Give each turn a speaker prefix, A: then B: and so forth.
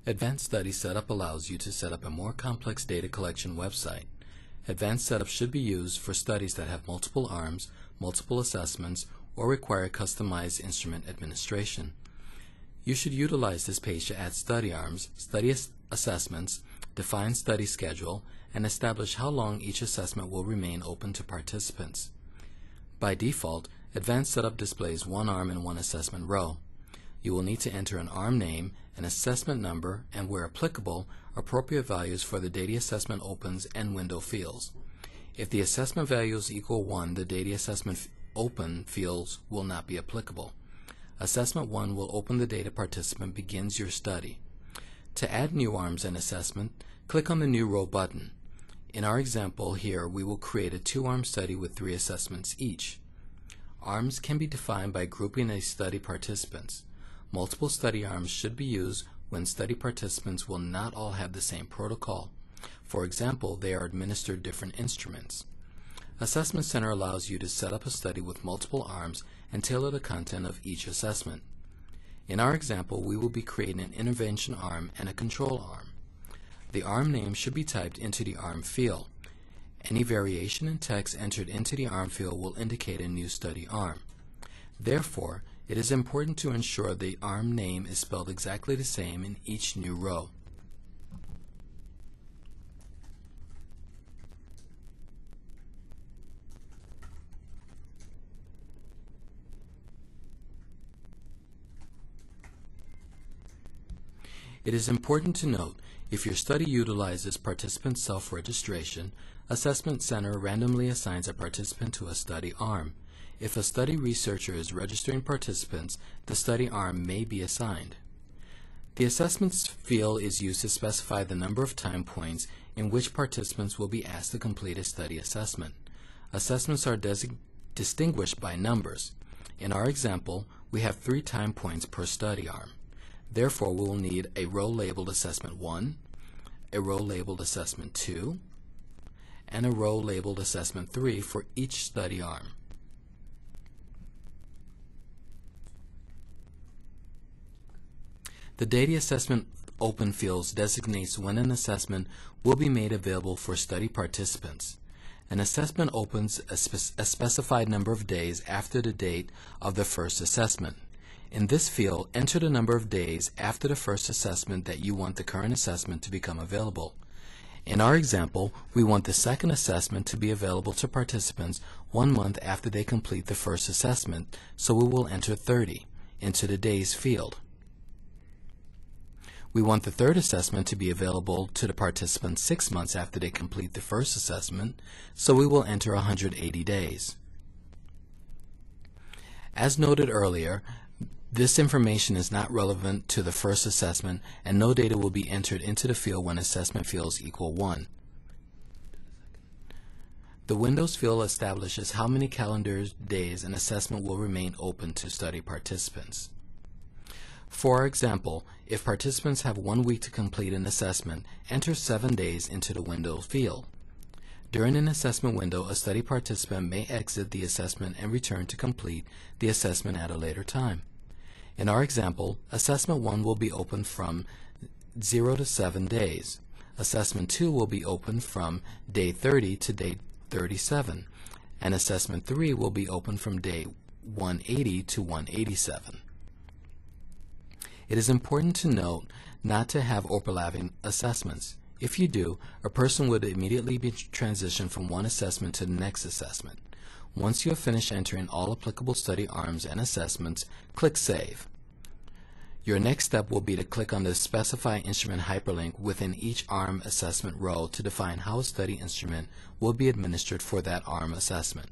A: Advanced Study Setup allows you to set up a more complex data collection website. Advanced Setup should be used for studies that have multiple arms, multiple assessments, or require customized instrument administration. You should utilize this page to add study arms, study assessments, define study schedule, and establish how long each assessment will remain open to participants. By default, Advanced Setup displays one arm and one assessment row. You will need to enter an arm name, an assessment number, and where applicable, appropriate values for the Data Assessment Opens and Window fields. If the assessment values equal 1, the Data Assessment Open fields will not be applicable. Assessment 1 will open the data participant begins your study. To add new arms and assessment, click on the New Row button. In our example here, we will create a 2-arm study with 3 assessments each. Arms can be defined by grouping a study participants. Multiple study arms should be used when study participants will not all have the same protocol. For example, they are administered different instruments. Assessment Center allows you to set up a study with multiple arms and tailor the content of each assessment. In our example, we will be creating an intervention arm and a control arm. The arm name should be typed into the arm field. Any variation in text entered into the arm field will indicate a new study arm. Therefore, it is important to ensure the arm name is spelled exactly the same in each new row. It is important to note, if your study utilizes participant self-registration, Assessment Center randomly assigns a participant to a study arm. If a study researcher is registering participants, the study arm may be assigned. The Assessments field is used to specify the number of time points in which participants will be asked to complete a study assessment. Assessments are distinguished by numbers. In our example, we have 3 time points per study arm. Therefore, we will need a row labeled Assessment 1, a row labeled Assessment 2, and a row labeled Assessment 3 for each study arm. The Data Assessment Open fields designates when an assessment will be made available for study participants. An assessment opens a specified number of days after the date of the first assessment. In this field, enter the number of days after the first assessment that you want the current assessment to become available. In our example, we want the second assessment to be available to participants 1 month after they complete the first assessment, so we will enter 30 into the days field. We want the third assessment to be available to the participants 6 months after they complete the first assessment, so we will enter 180 days. As noted earlier, this information is not relevant to the first assessment, and no data will be entered into the field when assessment fields equal 1. The Windows field establishes how many calendar days an assessment will remain open to study participants. For our example, if participants have 1 week to complete an assessment, enter 7 days into the Windows field. During an assessment window, a study participant may exit the assessment and return to complete the assessment at a later time. In our example, Assessment 1 will be open from 0 to 7 days. Assessment 2 will be open from day 30 to day 37, and Assessment 3 will be open from day 180 to 187. It is important to note not to have overlapping assessments. If you do, a person would immediately be transitioned from one assessment to the next assessment. Once you have finished entering all applicable study arms and assessments, click Save. Your next step will be to click on the Specify Instrument hyperlink within each arm assessment row to define how a study instrument will be administered for that arm assessment.